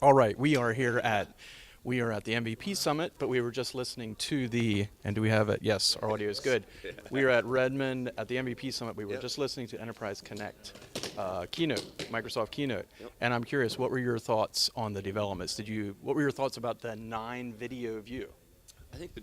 All right, we are at the MVP Summit, but we were just listening to and do we have it? Yes, our audio is good. We are at Redmond at the MVP Summit. We were just listening to Enterprise Connect Keynote, Microsoft Keynote, and I'm curious, what were your thoughts on the developments? What were your thoughts about the 9 video view? I think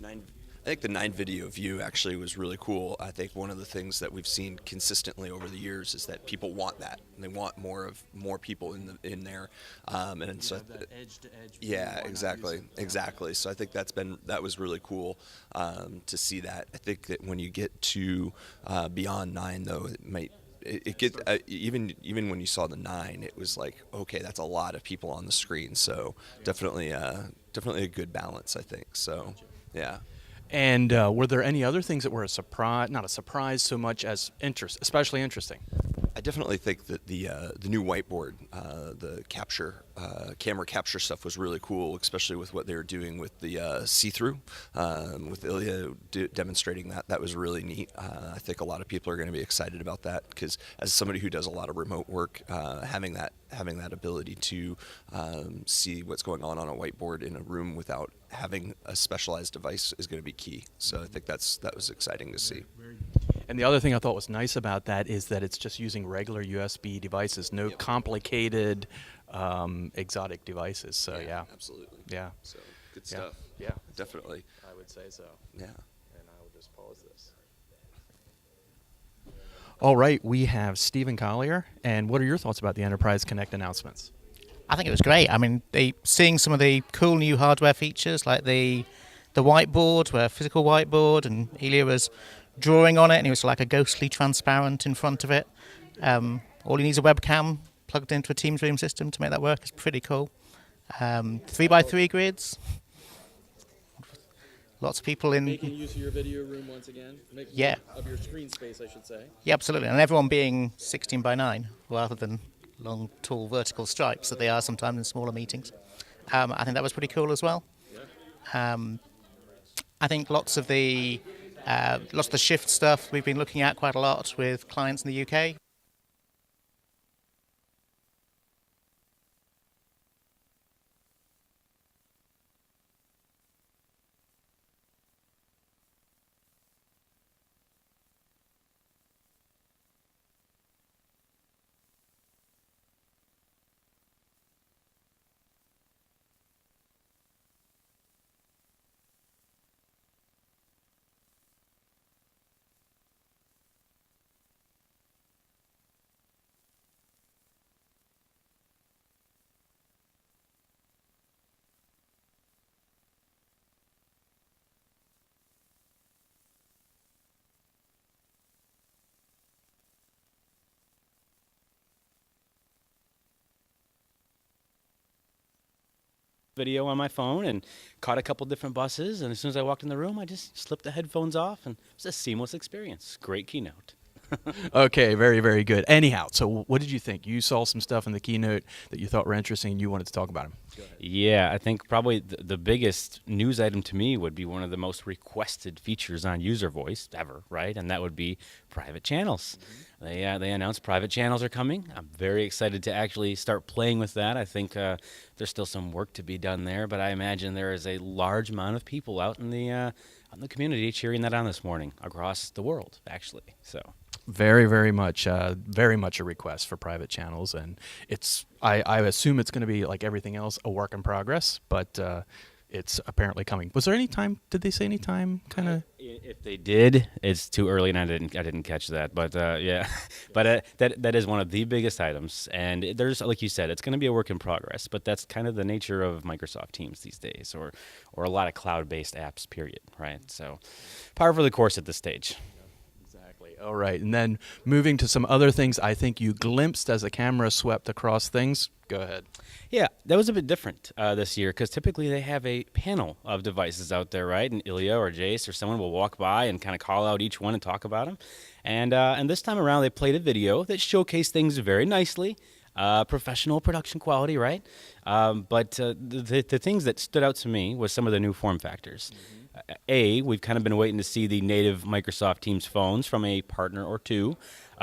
the nine video view actually was really cool. I think one of the things that we've seen consistently over the years is that people want that. They want more people in there, and so that edge to edge. yeah, exactly. So I think that was really cool to see that. I think that when you get to beyond 9, though, it get even when you saw the 9, it was like, okay, that's a lot of people on the screen. So definitely a good balance, I think. So yeah. And were there any other things that were not a surprise so much as especially interesting? I definitely think that the new whiteboard, the camera capture stuff was really cool, especially with what they were doing with the see-through, with Ilya demonstrating that. That was really neat. I think a lot of people are going to be excited about that because as somebody who does a lot of remote work, having that ability to see what's going on a whiteboard in a room without having a specialized device is going to be key. So I think that was exciting to see. And the other thing I thought was nice about that is that it's just using regular USB devices, no complicated exotic devices. So yeah. Absolutely. Yeah. So good stuff. Yeah. Definitely. I would say so. Yeah. And I will just pause this. All right, we have Stephen Collier. And what are your thoughts about the Enterprise Connect announcements? I think it was great. I mean, seeing some of the cool new hardware features like the whiteboard, where physical whiteboard, and Ilya was drawing on it, and it was like a ghostly transparent in front of it. All you need is a webcam plugged into a Teams room system to make that work. It's pretty cool. 3x3 grids. Lots of people in. Making use of your video room once again. Of your screen space, I should say. Yeah, absolutely. And everyone being 16:9 rather than long, tall, vertical stripes that they are sometimes in smaller meetings. I think that was pretty cool as well. I think lots of the shift stuff we've been looking at quite a lot with clients in the UK. Video on my phone and caught a couple different buses, and as soon as I walked in the room I just slipped the headphones off, and it was a seamless experience. Great keynote. Okay, very, very good. Anyhow, so what did you think? You saw some stuff in the keynote that you thought were interesting and you wanted to talk about them. Yeah, I think probably the biggest news item to me would be one of the most requested features on user voice ever, right? And that would be private channels. They announced private channels are coming. I'm very excited to actually start playing with that. I think there's still some work to be done there, but I imagine there is a large amount of people out in the community cheering that on this morning across the world, actually. So. Very, very much a request for private channels, and I assume it's going to be like everything else, a work in progress, but it's apparently coming. Was there any time? Did they say any time? Kind of. If they did, it's too early, and I didn't catch that. But yeah, but that is one of the biggest items, and there's, like you said, it's going to be a work in progress. But that's kind of the nature of Microsoft Teams these days, or a lot of cloud-based apps. Period. Right. So, par for the course at this stage. All right, and then moving to some other things I think you glimpsed as the camera swept across things. Go ahead. Yeah, that was a bit different this year because typically they have a panel of devices out there, right? And Ilya or Jace or someone will walk by and kind of call out each one and talk about them. And this time around they played a video that showcased things very nicely. Professional production quality, right? But the things that stood out to me was some of the new form factors. We've kind of been waiting to see the native Microsoft Teams phones from a partner or two.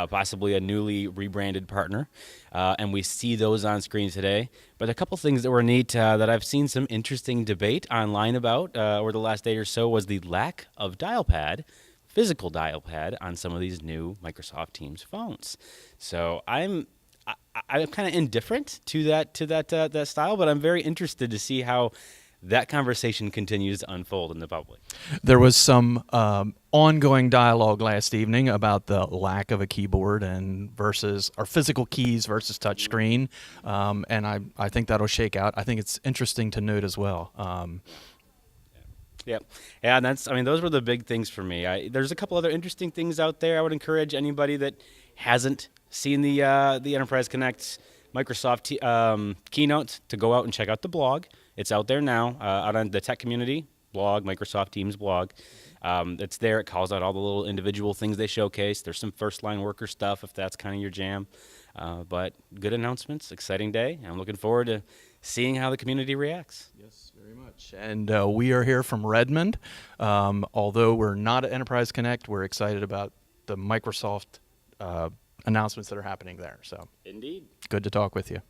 possibly a newly rebranded partner, and we see those on screen today. But a couple things that were neat that I've seen some interesting debate online about over the last day or so was the lack of dial pad, physical dial pad, on some of these new Microsoft Teams phones. So I'm kind of indifferent to that style, but I'm very interested to see how that conversation continues to unfold in the public. There was some ongoing dialogue last evening about the lack of a keyboard and versus our physical keys versus touchscreen, and I think that'll shake out. I think it's interesting to note as well. Yep. Yeah, and those were the big things for me. There's a couple other interesting things out there. I would encourage anybody that hasn't seen the Enterprise Connect Microsoft keynote to go out and check out the blog. It's out there now, out on the tech community blog, Microsoft Teams blog. It's there. It calls out all the little individual things they showcase. There's some first-line worker stuff if that's kind of your jam. But good announcements, exciting day. I'm looking forward to seeing how the community reacts. Yes, very much. And we are here from Redmond. Although we're not at Enterprise Connect, we're excited about the Microsoft announcements that are happening there. So Indeed. good to talk with you.